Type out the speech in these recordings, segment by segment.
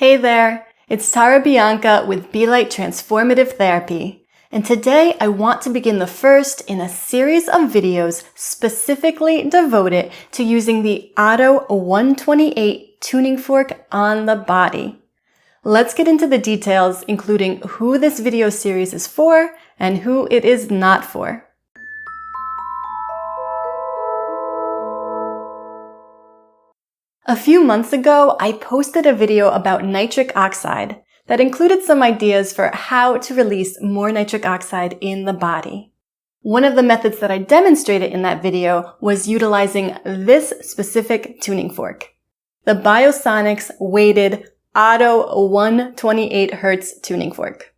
Hey there, it's Tara Bianca with Be Light Transformative Therapy, and today I want to begin the first in a series of videos specifically devoted to using the OTTO 128 tuning fork on the body. Let's get into the details, including who this video series is for and who it is not for. A few months ago, I posted a video about nitric oxide that included some ideas for how to release more nitric oxide in the body. One of the methods that I demonstrated in that video was utilizing this specific tuning fork, the Biosonics weighted OTTO 128Hz tuning fork.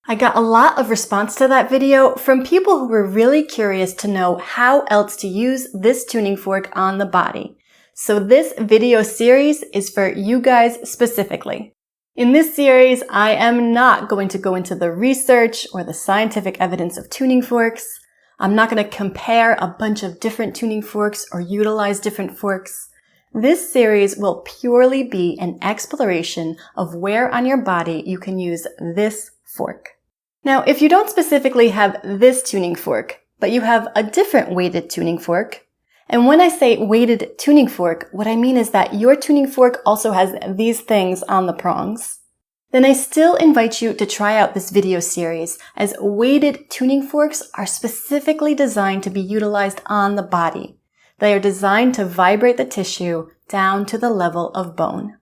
I got a lot of response to that video from people who were really curious to know how else to use this tuning fork on the body. So this video series is for you guys specifically. In this series, I am not going to go into the research or the scientific evidence of tuning forks. I'm not going to compare a bunch of different tuning forks or utilize different forks. This series will purely be an exploration of where on your body you can use this fork. Now, if you don't specifically have this tuning fork, but you have a different weighted tuning fork, and when I say weighted tuning fork, what I mean is that your tuning fork also has these things on the prongs, then I still invite you to try out this video series, as weighted tuning forks are specifically designed to be utilized on the body. They are designed to vibrate the tissue down to the level of bone.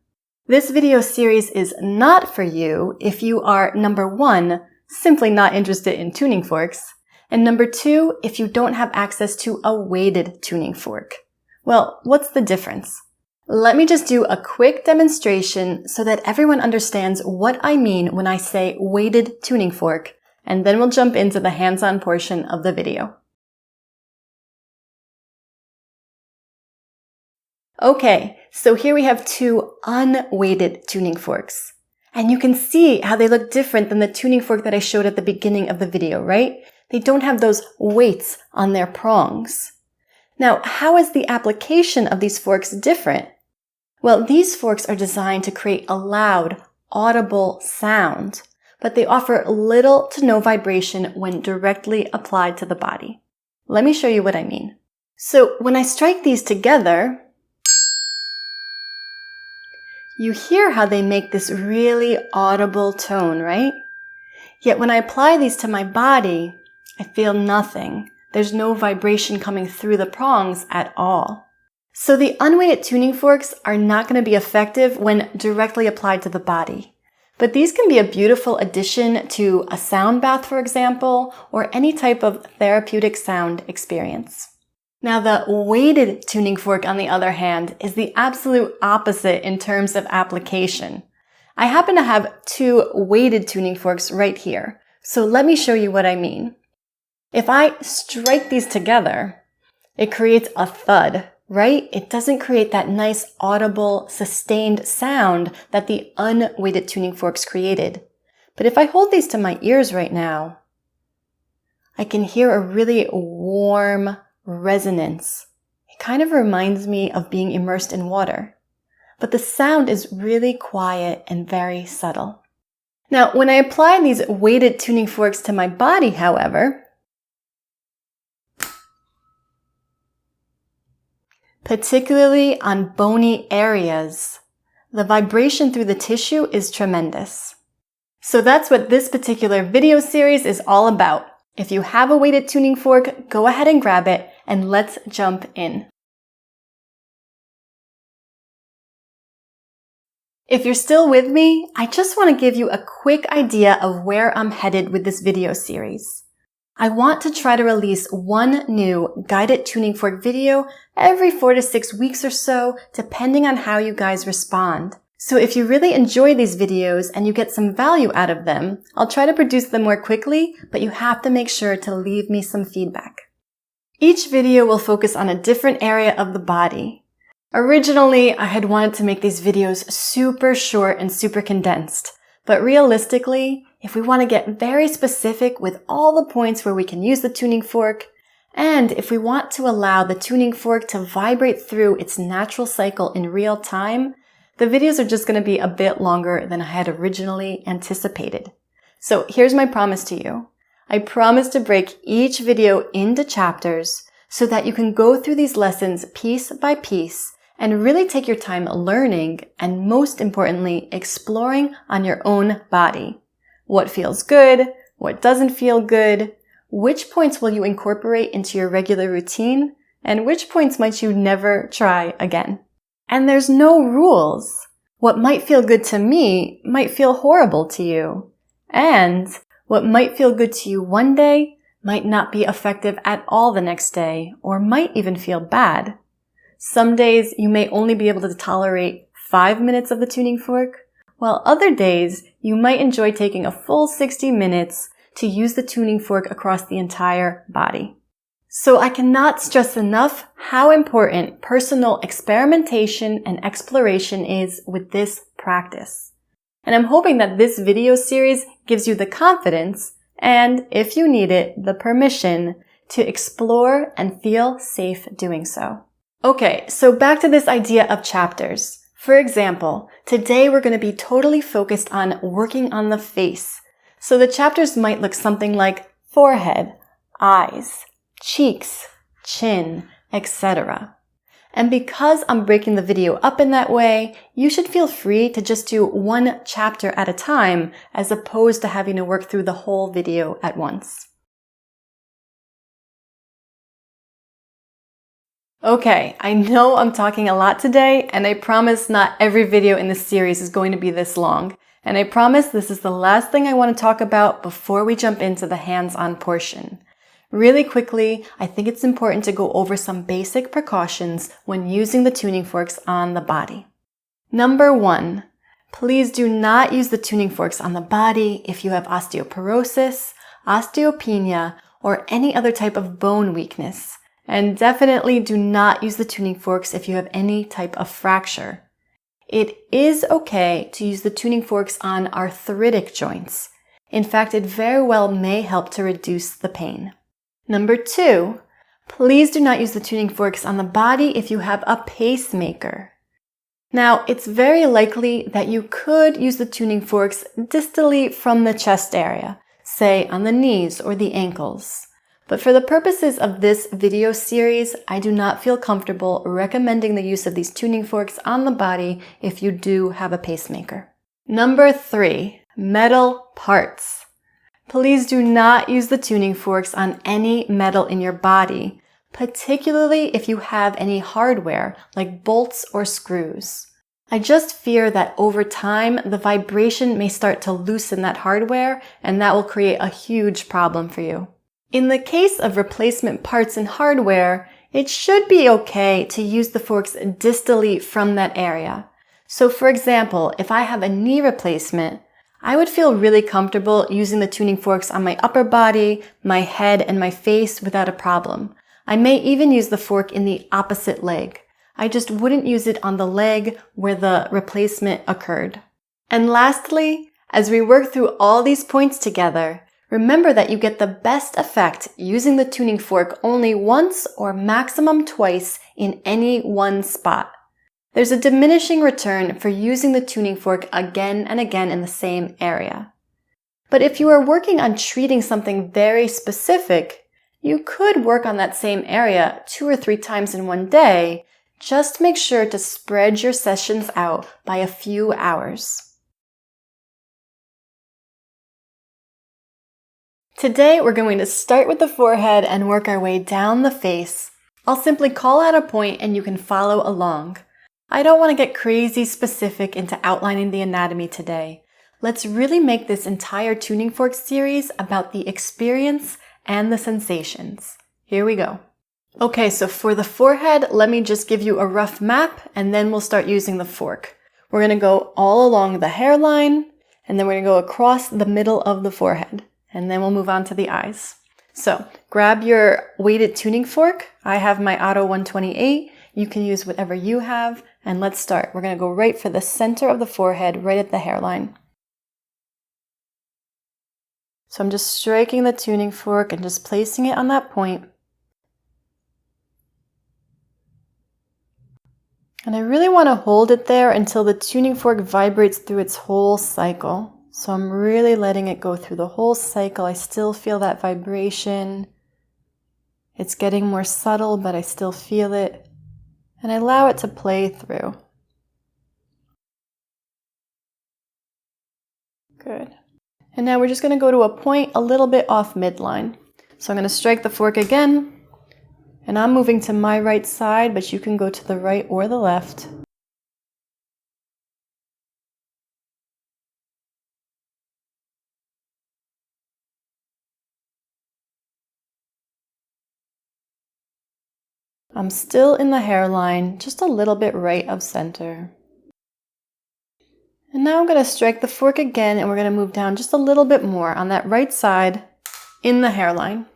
This video series is not for you if you are, number one, simply not interested in tuning forks, and number two, if you don't have access to a weighted tuning fork. Well, what's the difference? Let me just do a quick demonstration so that everyone understands what I mean when I say weighted tuning fork, and then we'll jump into the hands-on portion of the video. Okay, so here we have two unweighted tuning forks. And you can see how they look different than the tuning fork that I showed at the beginning of the video, right? They don't have those weights on their prongs. Now, how is the application of these forks different? Well, these forks are designed to create a loud, audible sound, but they offer little to no vibration when directly applied to the body. Let me show you what I mean. So when I strike these together, you hear how they make this really audible tone, right? Yet when I apply these to my body, I feel nothing. There's no vibration coming through the prongs at all. So the unweighted tuning forks are not going to be effective when directly applied to the body. But these can be a beautiful addition to a sound bath, for example, or any type of therapeutic sound experience. Now, the weighted tuning fork, on the other hand, is the absolute opposite in terms of application. I happen to have two weighted tuning forks right here, so let me show you what I mean. If I strike these together, it creates a thud, right? It doesn't create that nice, audible, sustained sound that the unweighted tuning forks created. But if I hold these to my ears right now, I can hear a really warm resonance. It kind of reminds me of being immersed in water, but the sound is really quiet and very subtle. Now, when I apply these weighted tuning forks to my body, however, particularly on bony areas, the vibration through the tissue is tremendous. So that's what this particular video series is all about. If you have a weighted tuning fork, go ahead and grab it, and let's jump in. If you're still with me, I just want to give you a quick idea of where I'm headed with this video series. I want to try to release one new guided tuning fork video every 4 to 6 weeks or so, depending on how you guys respond. So if you really enjoy these videos and you get some value out of them, I'll try to produce them more quickly, but you have to make sure to leave me some feedback. Each video will focus on a different area of the body. Originally, I had wanted to make these videos super short and super condensed, but realistically, if we want to get very specific with all the points where we can use the tuning fork, And if we want to allow the tuning fork to vibrate through its natural cycle in real time, the videos are just going to be a bit longer than I had originally anticipated. So here's my promise to you. I promise to break each video into chapters so that you can go through these lessons piece by piece and really take your time learning and, most importantly, exploring on your own body. What feels good? What doesn't feel good? Which points will you incorporate into your regular routine? And which points might you never try again? And there's no rules. What might feel good to me might feel horrible to you. And what might feel good to you one day might not be effective at all the next day, or might even feel bad. Some days you may only be able to tolerate 5 minutes of the tuning fork, while other days you might enjoy taking a full 60 minutes to use the tuning fork across the entire body. So I cannot stress enough how important personal experimentation and exploration is with this practice. And I'm hoping that this video series gives you the confidence and, if you need it, the permission to explore and feel safe doing so. Okay, so back to this idea of chapters. For example, today we're going to be totally focused on working on the face. So the chapters might look something like forehead, eyes, cheeks, chin, etc. And because I'm breaking the video up in that way, you should feel free to just do one chapter at a time as opposed to having to work through the whole video at once. Okay, I know I'm talking a lot today, and I promise not every video in this series is going to be this long. And I promise this is the last thing I want to talk about before we jump into the hands-on portion. Really quickly, I think it's important to go over some basic precautions when using the tuning forks on the body. Number 1, please do not use the tuning forks on the body if you have osteoporosis, osteopenia, or any other type of bone weakness. And definitely do not use the tuning forks if you have any type of fracture. It is okay to use the tuning forks on arthritic joints. In fact, it very well may help to reduce the pain. Number 2, please do not use the tuning forks on the body if you have a pacemaker. Now, it's very likely that you could use the tuning forks distally from the chest area, say on the knees or the ankles. But for the purposes of this video series, I do not feel comfortable recommending the use of these tuning forks on the body if you do have a pacemaker. Number 3, metal parts. Please do not use the tuning forks on any metal in your body, particularly if you have any hardware like bolts or screws. I just fear that over time, the vibration may start to loosen that hardware, and that will create a huge problem for you. In the case of replacement parts and hardware, it should be okay to use the forks distally from that area. So for example, if I have a knee replacement, I would feel really comfortable using the tuning forks on my upper body, my head, and my face without a problem. I may even use the fork in the opposite leg. I just wouldn't use it on the leg where the replacement occurred. And lastly, as we work through all these points together, remember that you get the best effect using the tuning fork only once or maximum twice in any one spot. There's a diminishing return for using the tuning fork again and again in the same area. But if you are working on treating something very specific, you could work on that same area 2 or 3 times in one day. Just make sure to spread your sessions out by a few hours. Today, we're going to start with the forehead and work our way down the face. I'll simply call out a point and you can follow along. I don't want to get crazy specific into outlining the anatomy today. Let's really make this entire tuning fork series about the experience and the sensations. Here we go. Okay, so for the forehead, let me just give you a rough map and then we'll start using the fork. We're going to go all along the hairline and then we're going to go across the middle of the forehead. And then we'll move on to the eyes. So grab your weighted tuning fork. I have my OTTO 128. You can use whatever you have. And let's start. We're going to go right for the center of the forehead, right at the hairline. So I'm just striking the tuning fork and just placing it on that point. And I really want to hold it there until the tuning fork vibrates through its whole cycle. So I'm really letting it go through the whole cycle. I still feel that vibration. It's getting more subtle, but I still feel it. And I allow it to play through. Good. And now we're just going to go to a point a little bit off midline. So I'm going to strike the fork again. And I'm moving to my right side, but you can go to the right or the left. I'm still in the hairline, just a little bit right of center. And now I'm going to strike the fork again, and we're going to move down just a little bit more on that right side in the hairline.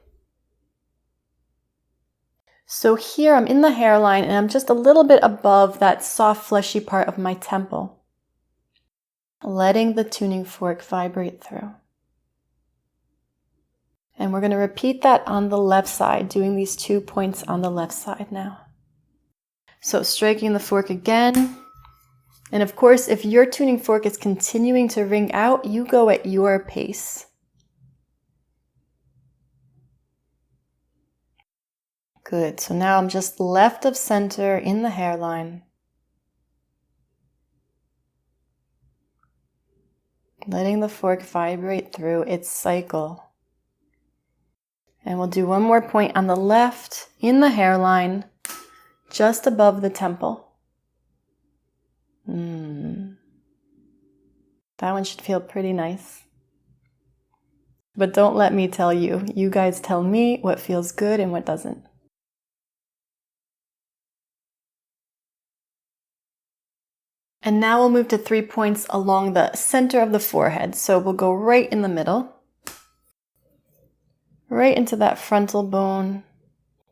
So here I'm in the hairline, and I'm just a little bit above that soft, fleshy part of my temple, letting the tuning fork vibrate through. And we're going to repeat that on the left side, doing these 2 points on the left side now. So striking the fork again. And of course, if your tuning fork is continuing to ring out, you go at your pace. Good. So now I'm just left of center in the hairline. Letting the fork vibrate through its cycle. And we'll do one more point on the left in the hairline, just above the temple. That one should feel pretty nice. But don't let me tell you. You guys tell me what feels good and what doesn't. And now we'll move to 3 points along the center of the forehead. So we'll go right in the middle. Right into that frontal bone.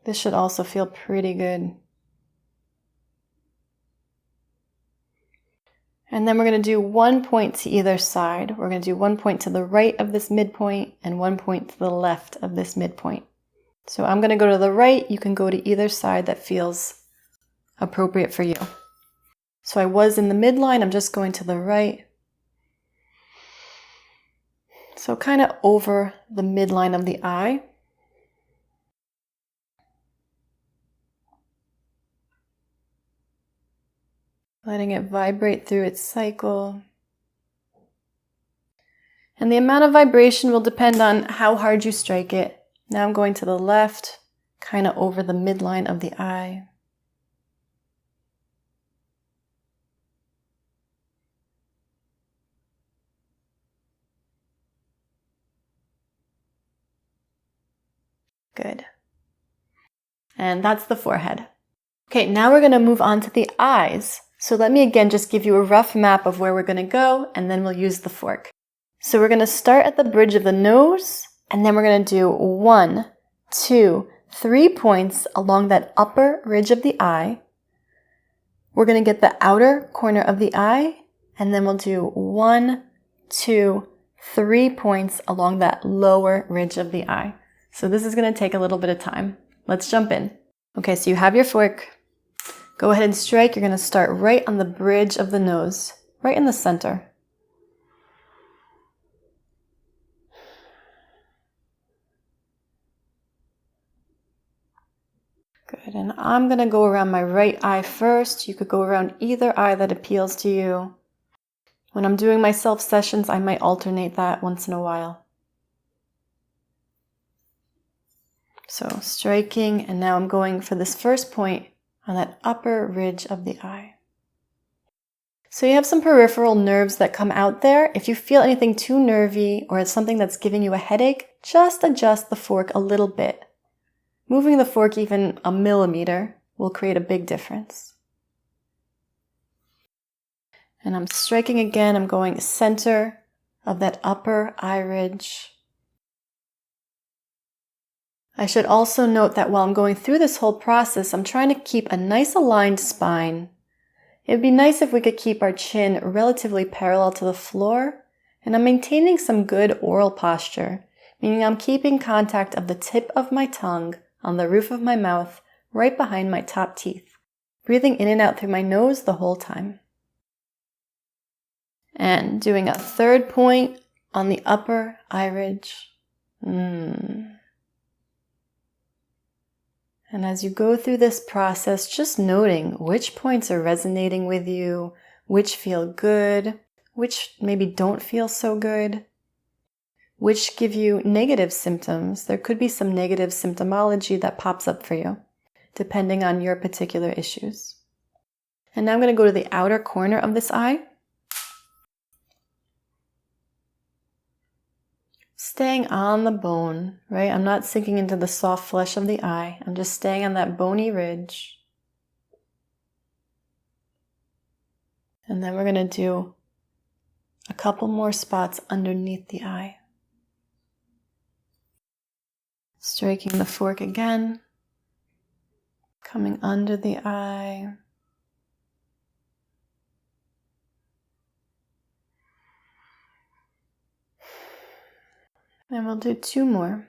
This should also feel pretty good. And then we're going to do 1 point to either side. We're going to do 1 point to the right of this midpoint and 1 point to the left of this midpoint. So I'm going to go to the right. You can go to either side that feels appropriate for you. So I was in the midline. I'm just going to the right. So kind of over the midline of the eye. Letting it vibrate through its cycle. And the amount of vibration will depend on how hard you strike it. Now I'm going to the left, kind of over the midline of the eye. Good. And that's the forehead. Okay, now we're going to move on to the eyes. So let me again just give you a rough map of where we're going to go, and then we'll use the fork. So we're going to start at the bridge of the nose, and then we're going to do 1, 2, 3 points along that upper ridge of the eye. We're going to get the outer corner of the eye, and then we'll do 1, 2, 3 points along that lower ridge of the eye. So this is going to take a little bit of time. Let's jump in. Okay, so you have your fork. Go ahead and strike. You're going to start right on the bridge of the nose, right in the center. Good, and I'm going to go around my right eye first. You could go around either eye that appeals to you. When I'm doing my self sessions, I might alternate that once in a while. So striking, and now I'm going for this first point on that upper ridge of the eye. So you have some peripheral nerves that come out there. If you feel anything too nervy or it's something that's giving you a headache, just adjust the fork a little bit. Moving the fork even a millimeter will create a big difference. And I'm striking again. I'm going center of that upper eye ridge. I should also note that while I'm going through this whole process, I'm trying to keep a nice aligned spine. It would be nice if we could keep our chin relatively parallel to the floor, and I'm maintaining some good oral posture, meaning I'm keeping contact of the tip of my tongue on the roof of my mouth right behind my top teeth. breathing in and out through my nose the whole time. And doing a third point on the upper eye ridge. And as you go through this process, just noting which points are resonating with you, which feel good, which maybe don't feel so good, which give you negative symptoms. There could be some negative symptomology that pops up for you, depending on your particular issues. And now I'm going to go to the outer corner of this eye. Staying on the bone, right? I'm not sinking into the soft flesh of the eye. I'm just staying on that bony ridge. And then we're going to do a couple more spots underneath the eye. Striking the fork again. Coming under the eye. And we'll do 2 more.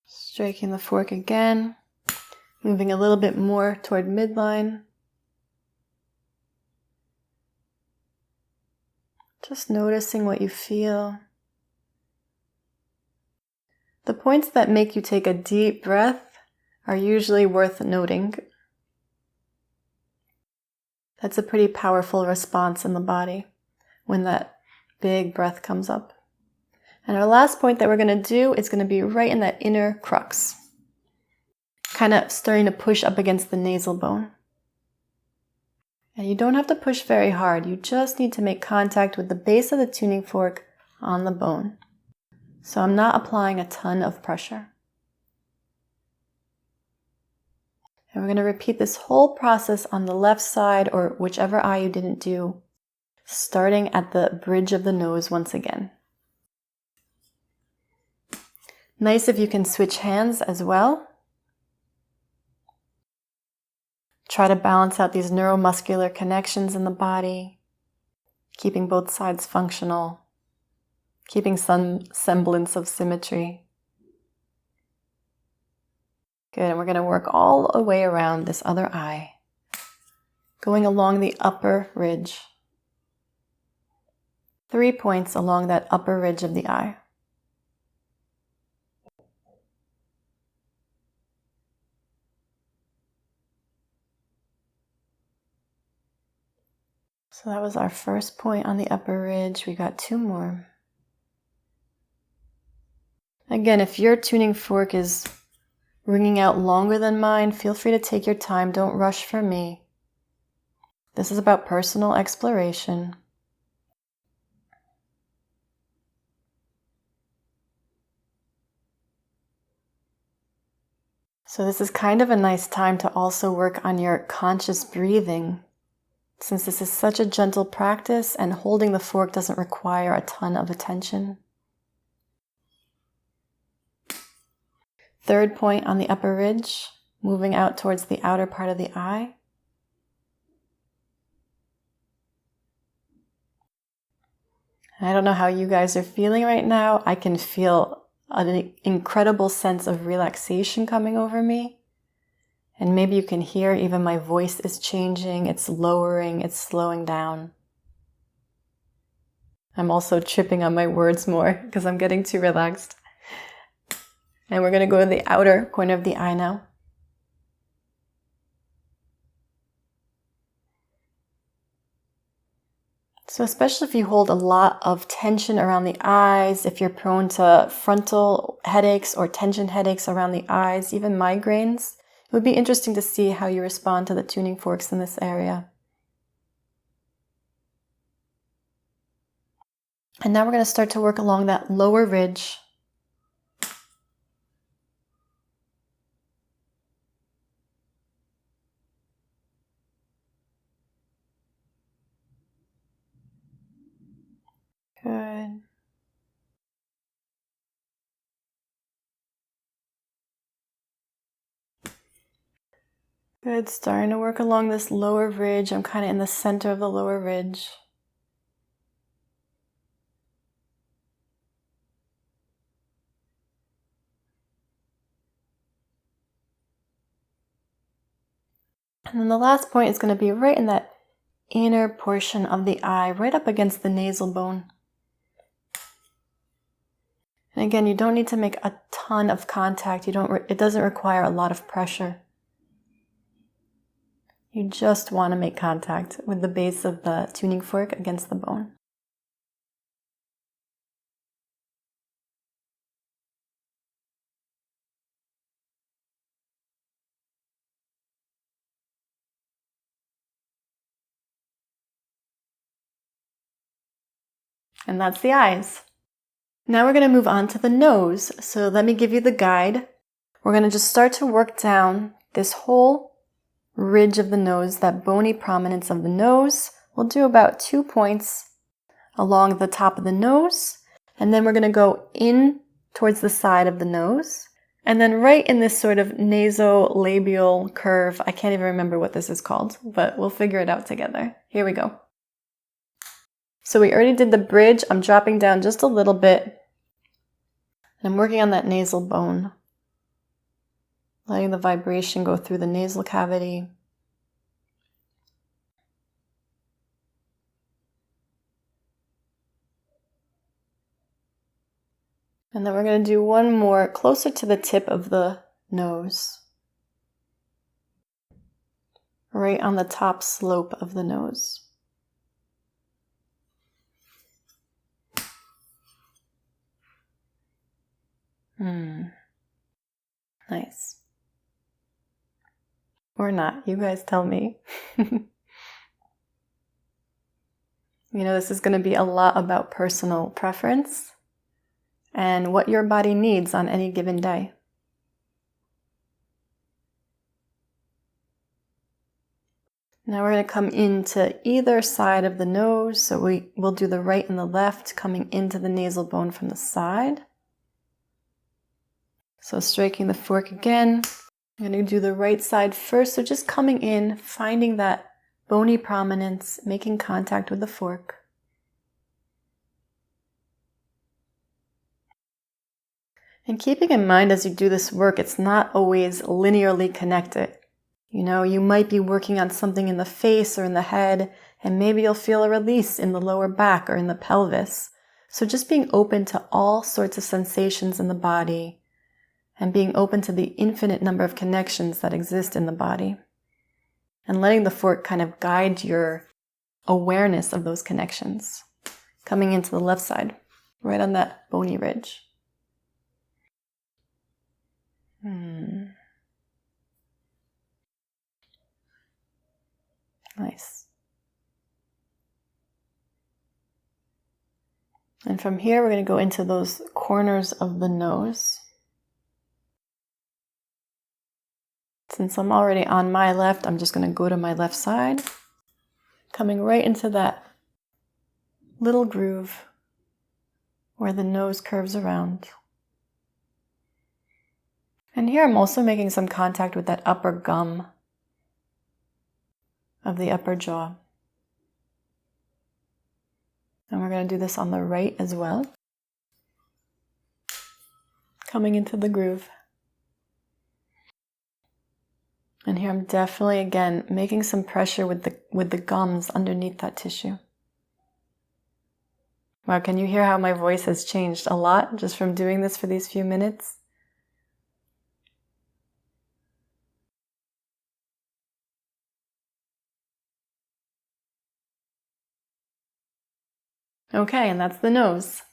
Striking the fork again, moving a little bit more toward midline. Just noticing what you feel. The points that make you take a deep breath are usually worth noting. That's a pretty powerful response in the body when that big breath comes up. And our last point that we're going to do is going to be right in that inner crux. Kind of starting to push up against the nasal bone. And you don't have to push very hard. You just need to make contact with the base of the tuning fork on the bone. So I'm not applying a ton of pressure. And we're going to repeat this whole process on the left side or whichever eye you didn't do, starting at the bridge of the nose once again. Nice if you can switch hands as well. Try to balance out these neuromuscular connections in the body, keeping both sides functional, keeping some semblance of symmetry. Good, and we're going to work all the way around this other eye, going along the upper ridge. 3 points along that upper ridge of the eye. So that was our first point on the upper ridge. We got 2 more. Again, if your tuning fork is ringing out longer than mine, feel free to take your time. Don't rush for me. This is about personal exploration. So this is kind of a nice time to also work on your conscious breathing. Since this is such a gentle practice and holding the fork doesn't require a ton of attention. 3rd point on the upper ridge, moving out towards the outer part of the eye. I don't know how you guys are feeling right now. I can feel an incredible sense of relaxation coming over me. And maybe you can hear even my voice is changing, it's lowering, it's slowing down. I'm also tripping on my words more because I'm getting too relaxed. And we're going to go to the outer corner of the eye now. So especially if you hold a lot of tension around the eyes, if you're prone to frontal headaches or tension headaches around the eyes, even migraines, it would be interesting to see how you respond to the tuning forks in this area. And now we're going to start to work along that lower ridge. Good. Good, starting to work along this lower ridge. I'm kind of in the center of the lower ridge. And then the last point is going to be right in that inner portion of the eye, right up against the nasal bone. And again, you don't need to make a ton of contact. It doesn't require a lot of pressure. You just want to make contact with the base of the tuning fork against the bone. And that's the eyes. Now we're going to move on to the nose. So let me give you the guide. We're going to just start to work down this whole ridge of the nose, that bony prominence of the nose. We'll do about 2 points along the top of the nose. And then we're going to go in towards the side of the nose. And then right in this sort of nasolabial curve, I can't even remember what this is called, but we'll figure it out together. Here we go. So we already did the bridge. I'm dropping down just a little bit. And I'm working on that nasal bone. Letting the vibration go through the nasal cavity. And then we're going to do one more closer to the tip of the nose. Right on the top slope of the nose. Nice. Or not, you guys tell me. This is going to be a lot about personal preference and what your body needs on any given day. Now we're going to come into either side of the nose. So we'll do the right and the left, coming into the nasal bone from the side. So striking the fork again. I'm going to do the right side first. So just coming in, finding that bony prominence, making contact with the fork. And keeping in mind as you do this work, it's not always linearly connected. You might be working on something in the face or in the head, and maybe you'll feel a release in the lower back or in the pelvis. So just being open to all sorts of sensations in the body and being open to the infinite number of connections that exist in the body. And letting the fork kind of guide your awareness of those connections. Coming into the left side, right on that bony ridge. Nice. And from here, we're going to go into those corners of the nose. Since I'm already on my left, I'm just going to go to my left side, coming right into that little groove where the nose curves around. And here I'm also making some contact with that upper gum of the upper jaw. And we're going to do this on the right as well. Coming into the groove. And here I'm definitely, again, making some pressure with the gums underneath that tissue. Wow, can you hear how my voice has changed a lot just from doing this for these few minutes? Okay, and that's the nose.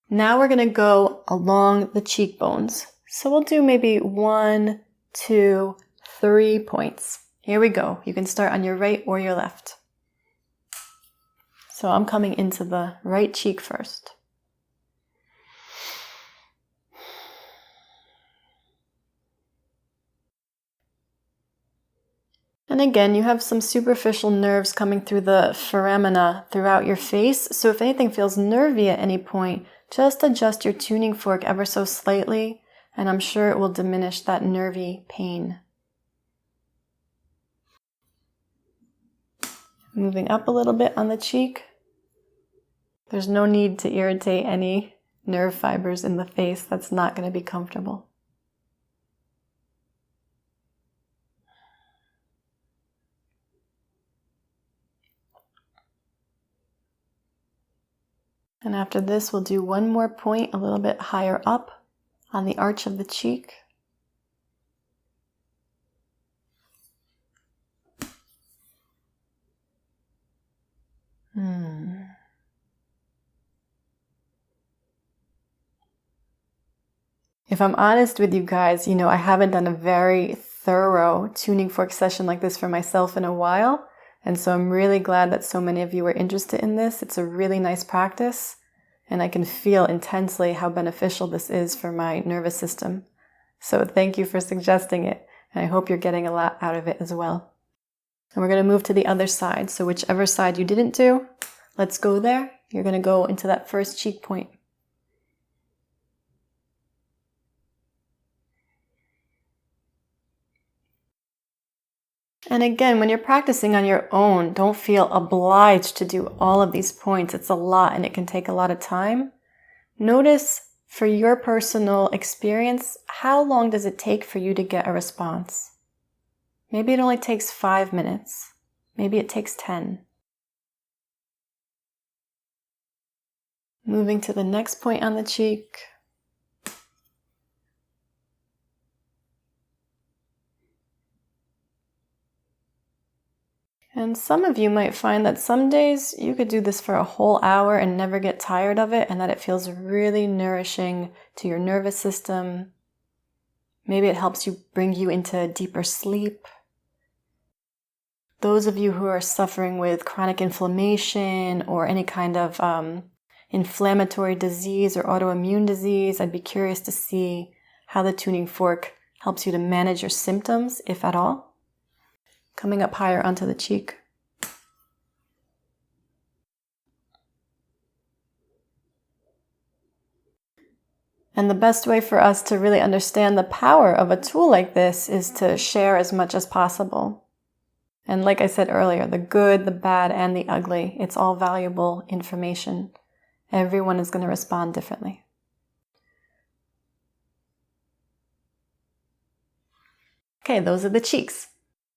Now we're going to go along the cheekbones. So we'll do maybe 1, 2, 3 points. Here we go. You can start on your right or your left. So I'm coming into the right cheek first. And again, you have some superficial nerves coming through the foramina throughout your face. So if anything feels nervy at any point, just adjust your tuning fork ever so slightly, and I'm sure it will diminish that nervy pain. Moving up a little bit on the cheek. There's no need to irritate any nerve fibers in the face. That's not going to be comfortable. And after this, we'll do one more point a little bit higher up on the arch of the cheek. If I'm honest with you guys, I haven't done a very thorough tuning fork session like this for myself in a while. And so I'm really glad that so many of you are interested in this. It's a really nice practice. And I can feel intensely how beneficial this is for my nervous system. So thank you for suggesting it. And I hope you're getting a lot out of it as well. And we're going to move to the other side. So whichever side you didn't do, let's go there. You're going to go into that first cheek point. And again, when you're practicing on your own, don't feel obliged to do all of these points. It's a lot and it can take a lot of time. Notice for your personal experience, how long does it take for you to get a response? Maybe it only takes 5 minutes. Maybe it takes 10. Moving to the next point on the cheek. And some of you might find that some days you could do this for a whole hour and never get tired of it, and that it feels really nourishing to your nervous system. Maybe it helps you bring you into deeper sleep. Those of you who are suffering with chronic inflammation or any kind of inflammatory disease or autoimmune disease, I'd be curious to see how the tuning fork helps you to manage your symptoms, if at all. Coming up higher onto the cheek. And the best way for us to really understand the power of a tool like this is to share as much as possible. And like I said earlier, the good, the bad, and the ugly, it's all valuable information. Everyone is going to respond differently. Okay, those are the cheeks.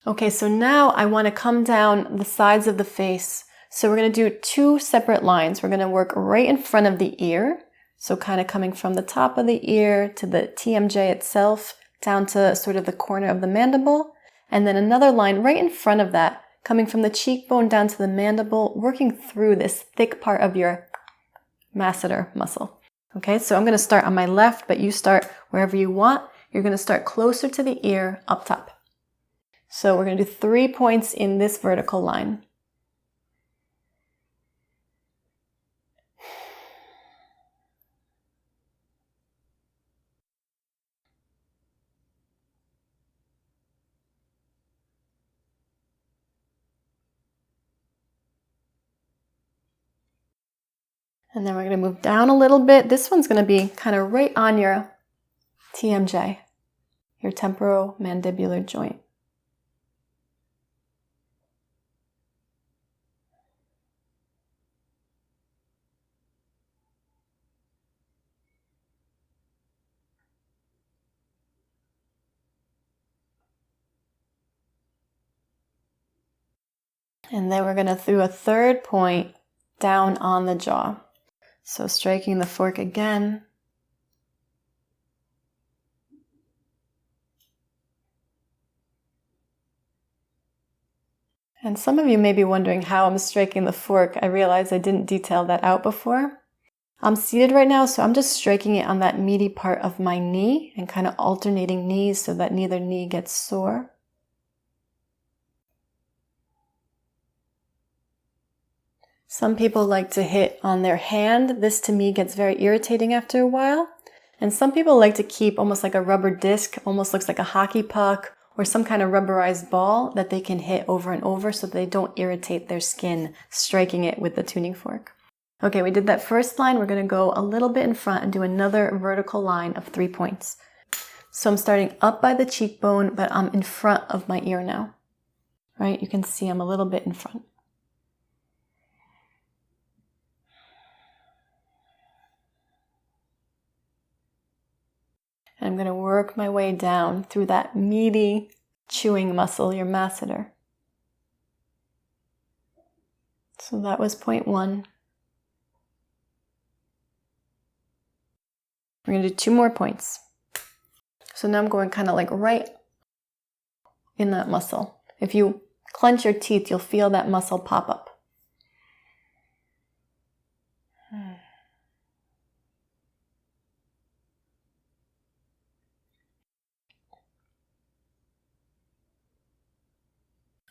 Okay, so now I want to come down the sides of the face. So we're going to do 2 separate lines. We're going to work right in front of the ear. So kind of coming from the top of the ear to the TMJ itself, down to sort of the corner of the mandible. And then another line right in front of that, coming from the cheekbone down to the mandible, working through this thick part of your masseter muscle. Okay, so I'm going to start on my left, but you start wherever you want. You're going to start closer to the ear up top. So we're going to do 3 points in this vertical line. And then we're going to move down a little bit. This one's going to be kind of right on your TMJ, your temporomandibular joint. And then we're going to do a 3rd point down on the jaw. So striking the fork again. And some of you may be wondering how I'm striking the fork. I realize I didn't detail that out before. I'm seated right now, so I'm just striking it on that meaty part of my knee and kind of alternating knees so that neither knee gets sore. Some people like to hit on their hand. This to me gets very irritating after a while. And some people like to keep almost like a rubber disc, almost looks like a hockey puck or some kind of rubberized ball that they can hit over and over so they don't irritate their skin striking it with the tuning fork. Okay, we did that first line. We're going to go a little bit in front and do another vertical line of 3 points. So I'm starting up by the cheekbone, but I'm in front of my ear now. Right? You can see I'm a little bit in front. And I'm going to work my way down through that meaty chewing muscle, your masseter. So that was point 1. We're going to do 2 more points. So now I'm going kind of like right in that muscle. If you clench your teeth, you'll feel that muscle pop up.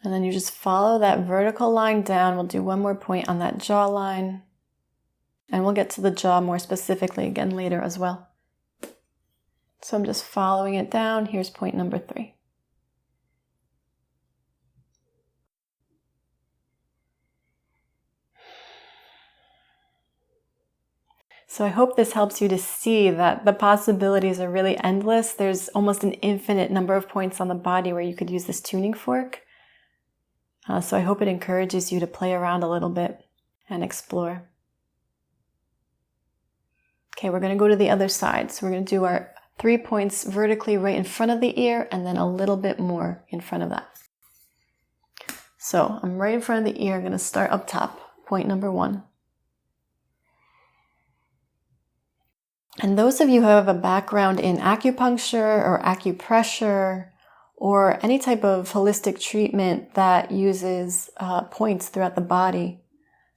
And then you just follow that vertical line down. We'll do 1 more point on that jawline. And we'll get to the jaw more specifically again later as well. So I'm just following it down. Here's point number 3. So I hope this helps you to see that the possibilities are really endless. There's almost an infinite number of points on the body where you could use this tuning fork. So I hope it encourages you to play around a little bit and explore. Okay, we're going to go to the other side. So we're going to do our 3 points vertically right in front of the ear and then a little bit more in front of that. So I'm right in front of the ear. I'm going to start up top. Point number 1. And those of you who have a background in acupuncture or acupressure or any type of holistic treatment that uses points throughout the body,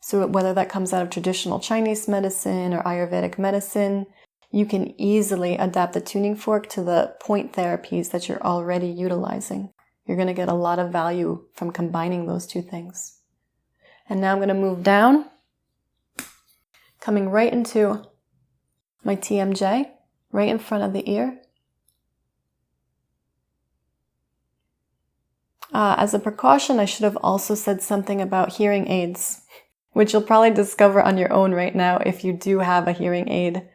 so whether that comes out of traditional Chinese medicine or Ayurvedic medicine, you can easily adapt the tuning fork to the point therapies that you're already utilizing. You're going to get a lot of value from combining those 2 things. And now I'm going to move down, coming right into my TMJ, right in front of the ear. As a precaution, I should have also said something about hearing aids, which you'll probably discover on your own right now if you do have a hearing aid.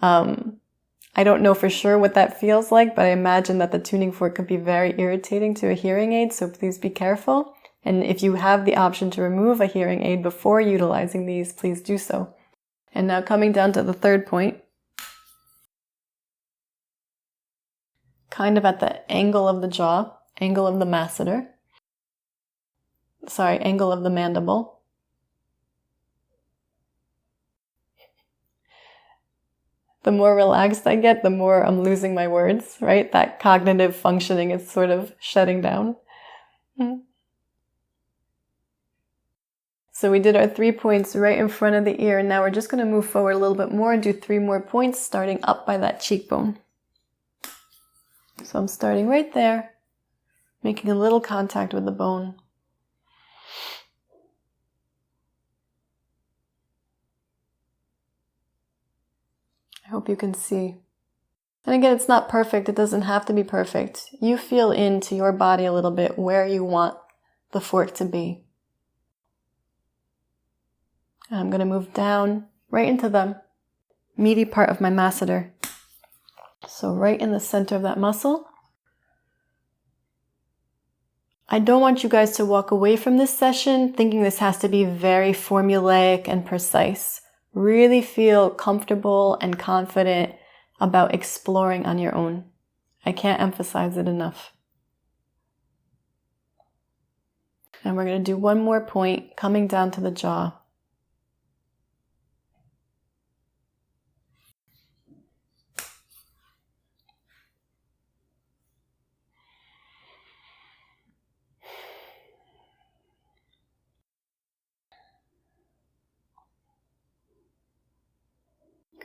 I don't know for sure what that feels like, but I imagine that the tuning fork could be very irritating to a hearing aid, so please be careful. And if you have the option to remove a hearing aid before utilizing these, please do so. And now coming down to the 3rd point, kind of at the angle of the jaw, angle of the masseter. Sorry, angle of the mandible. The more relaxed I get, the more I'm losing my words, right? That cognitive functioning is sort of shutting down. So we did our 3 points right in front of the ear, and now we're just going to move forward a little bit more and do 3 more points, starting up by that cheekbone. So I'm starting right there, making a little contact with the bone. I hope you can see. And again, it's not perfect. It doesn't have to be perfect. You feel into your body a little bit where you want the fork to be. And I'm going to move down right into the meaty part of my masseter. So right in the center of that muscle. I don't want you guys to walk away from this session thinking this has to be very formulaic and precise. Really feel comfortable and confident about exploring on your own. I can't emphasize it enough. And we're going to do 1 more point coming down to the jaw.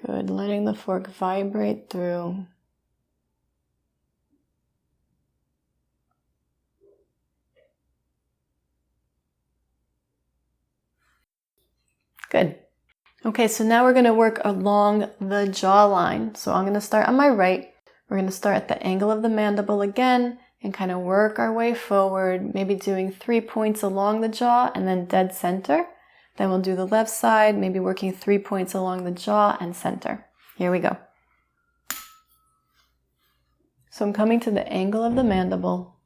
Good, letting the fork vibrate through. Good. Okay, so now we're going to work along the jawline. So I'm going to start on my right. We're going to start at the angle of the mandible again and kind of work our way forward, maybe doing 3 points along the jaw and then dead center. Then we'll do the left side, maybe working 3 points along the jaw and center. Here we go. So I'm coming to the angle of the mandible.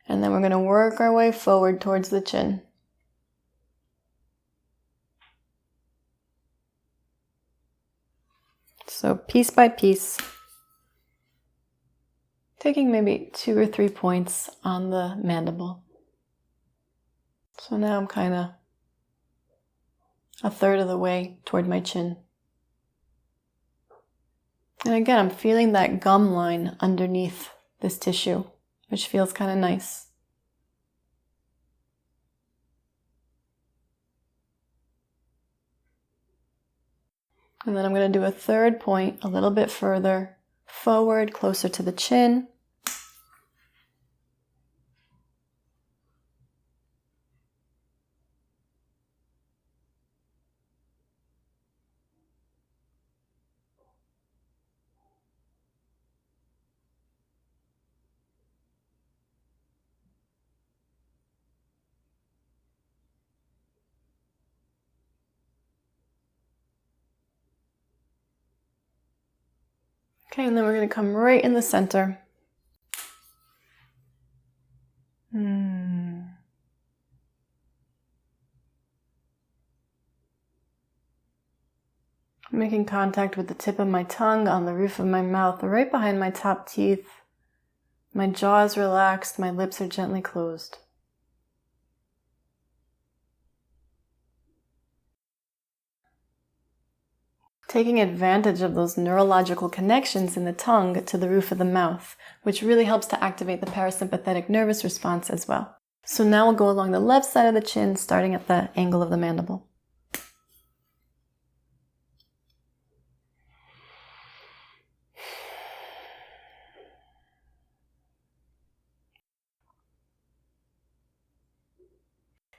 And then we're going to work our way forward towards the chin. So piece by piece. taking maybe 2 or 3 points on the mandible. So now I'm kind of a third of the way toward my chin. And again, I'm feeling that gum line underneath this tissue, which feels kind of nice. And then I'm going to do a third point a little bit further forward, closer to the chin. Okay, and then we're going to come right in the center. Making contact with the tip of my tongue on the roof of my mouth, right behind my top teeth. My jaw is relaxed, my lips are gently closed. Taking advantage of those neurological connections in the tongue to the roof of the mouth, which really helps to activate the parasympathetic nervous response as well. So now we'll go along the left side of the chin, starting at the angle of the mandible.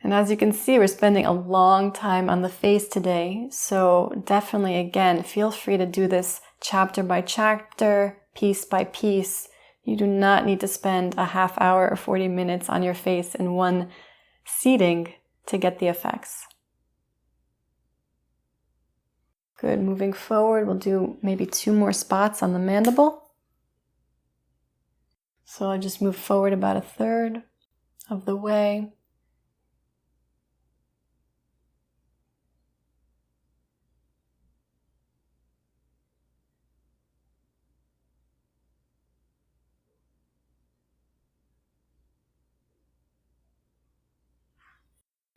And as you can see, we're spending a long time on the face today, so definitely, again, feel free to do this chapter by chapter, piece by piece. You do not need to spend a half hour or 40 minutes on your face in one seating to get the effects. Good, moving forward, we'll do maybe 2 more spots on the mandible. So I'll just move forward about a third of the way.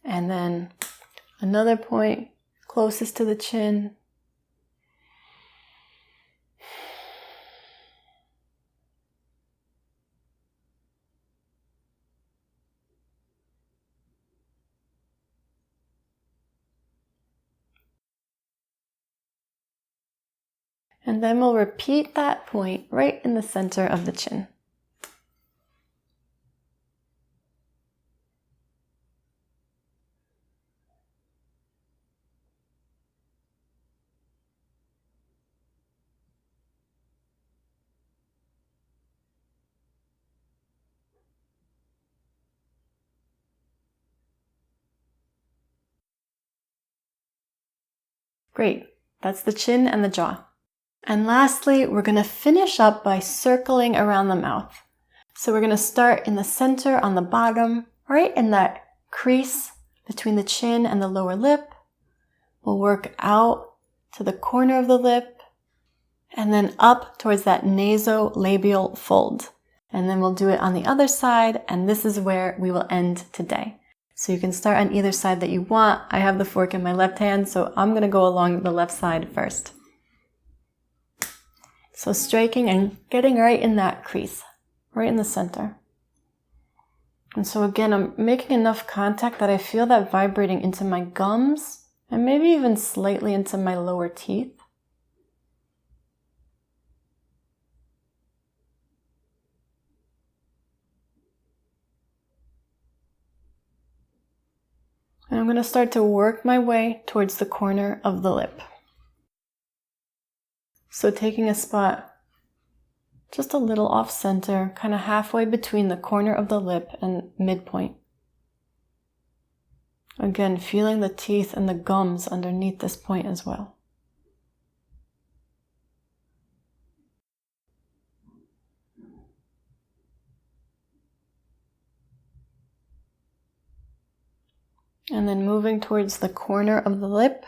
And then another point closest to the chin. And then we'll repeat that point right in the center of the chin. Great, that's the chin and the jaw. And lastly, we're going to finish up by circling around the mouth. So we're going to start in the center on the bottom, right in that crease between the chin and the lower lip. We'll work out to the corner of the lip and then up towards that nasolabial fold. And then we'll do it on the other side, and this is where we will end today. So you can start on either side that you want. I have the fork in my left hand, so I'm going to go along the left side first. So striking and getting right in that crease, right in the center. And so again, I'm making enough contact that I feel that vibrating into my gums and maybe even slightly into my lower teeth. And I'm going to start to work my way towards the corner of the lip. So taking a spot just a little off center, kind of halfway between the corner of the lip and midpoint. Again, feeling the teeth and the gums underneath this point as well. And then moving towards the corner of the lip.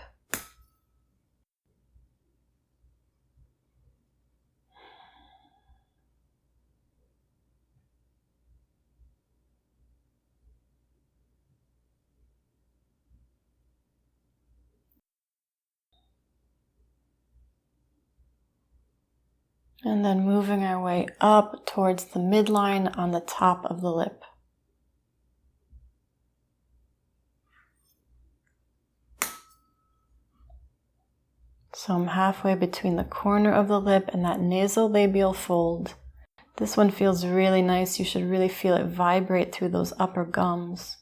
And then moving our way up towards the midline on the top of the lip. So I'm halfway between the corner of the lip and that nasolabial fold. This one feels really nice. You should really feel it vibrate through those upper gums.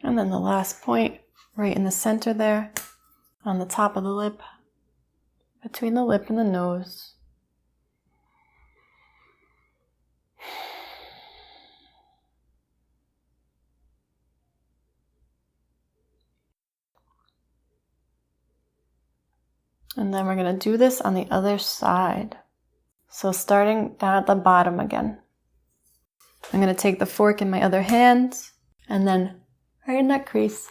And then the last point, right in the center there, on the top of the lip, between the lip and the nose. And then we're going to do this on the other side. So starting down at the bottom again. I'm going to take the fork in my other hand and then right in that crease.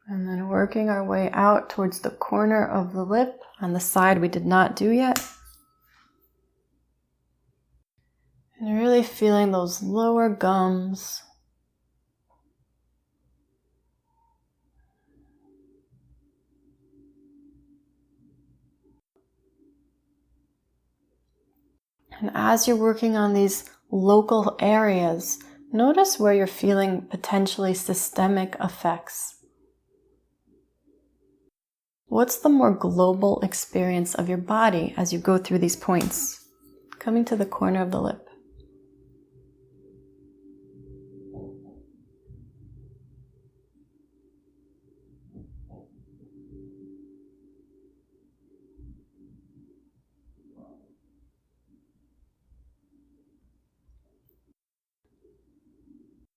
And then working our way out towards the corner of the lip on the side we did not do yet. And really feeling those lower gums. And as you're working on these local areas, notice where you're feeling potentially systemic effects. What's the more global experience of your body as you go through these points? Coming to the corner of the lip.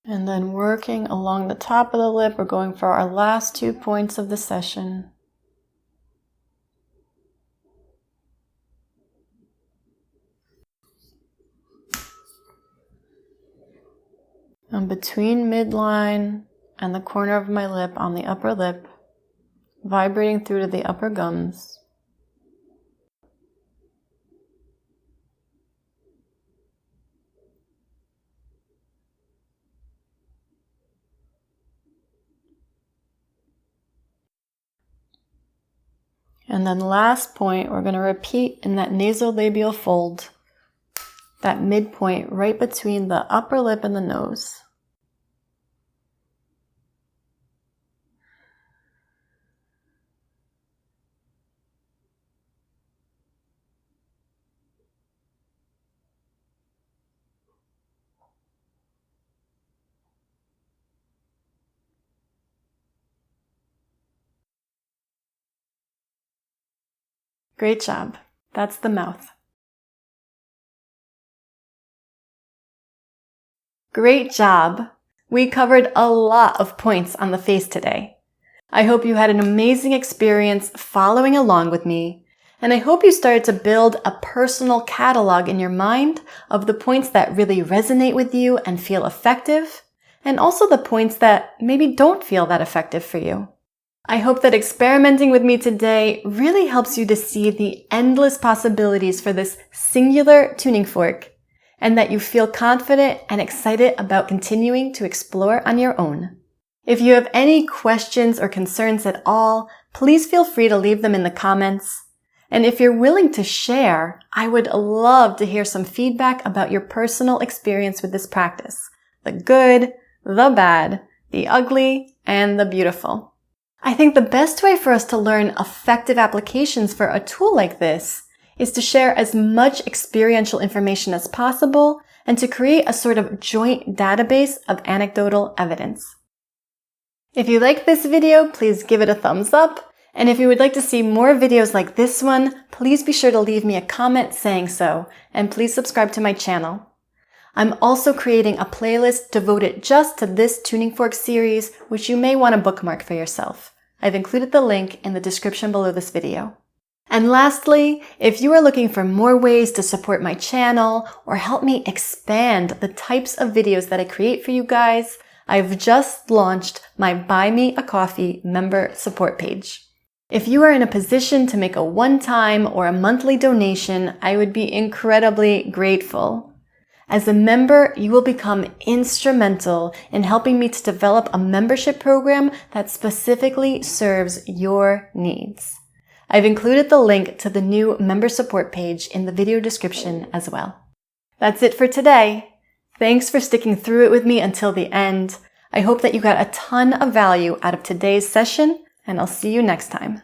And then working along the top of the lip, we're going for our last 2 points of the session. And between midline and the corner of my lip on the upper lip, vibrating through to the upper gums. And then last point, we're going to repeat in that nasolabial fold, that midpoint right between the upper lip and the nose. Great job. That's the mouth. Great job. We covered a lot of points on the face today. I hope you had an amazing experience following along with me, and I hope you started to build a personal catalog in your mind of the points that really resonate with you and feel effective, and also the points that maybe don't feel that effective for you. I hope that experimenting with me today really helps you to see the endless possibilities for this singular tuning fork, and that you feel confident and excited about continuing to explore on your own. If you have any questions or concerns at all, please feel free to leave them in the comments. And if you're willing to share, I would love to hear some feedback about your personal experience with this practice. The good, the bad, the ugly, and the beautiful. I think the best way for us to learn effective applications for a tool like this is to share as much experiential information as possible and to create a sort of joint database of anecdotal evidence. If you like this video, please give it a thumbs up. And if you would like to see more videos like this one, please be sure to leave me a comment saying so, and please subscribe to my channel. I'm also creating a playlist devoted just to this tuning fork series, which you may want to bookmark for yourself. I've included the link in the description below this video. And lastly, if you are looking for more ways to support my channel or help me expand the types of videos that I create for you guys, I've just launched my Buy Me a Coffee member support page. If you are in a position to make a one-time or a monthly donation, I would be incredibly grateful. As a member, you will become instrumental in helping me to develop a membership program that specifically serves your needs. I've included the link to the new member support page in the video description as well. That's it for today. Thanks for sticking through it with me until the end. I hope that you got a ton of value out of today's session, and I'll see you next time.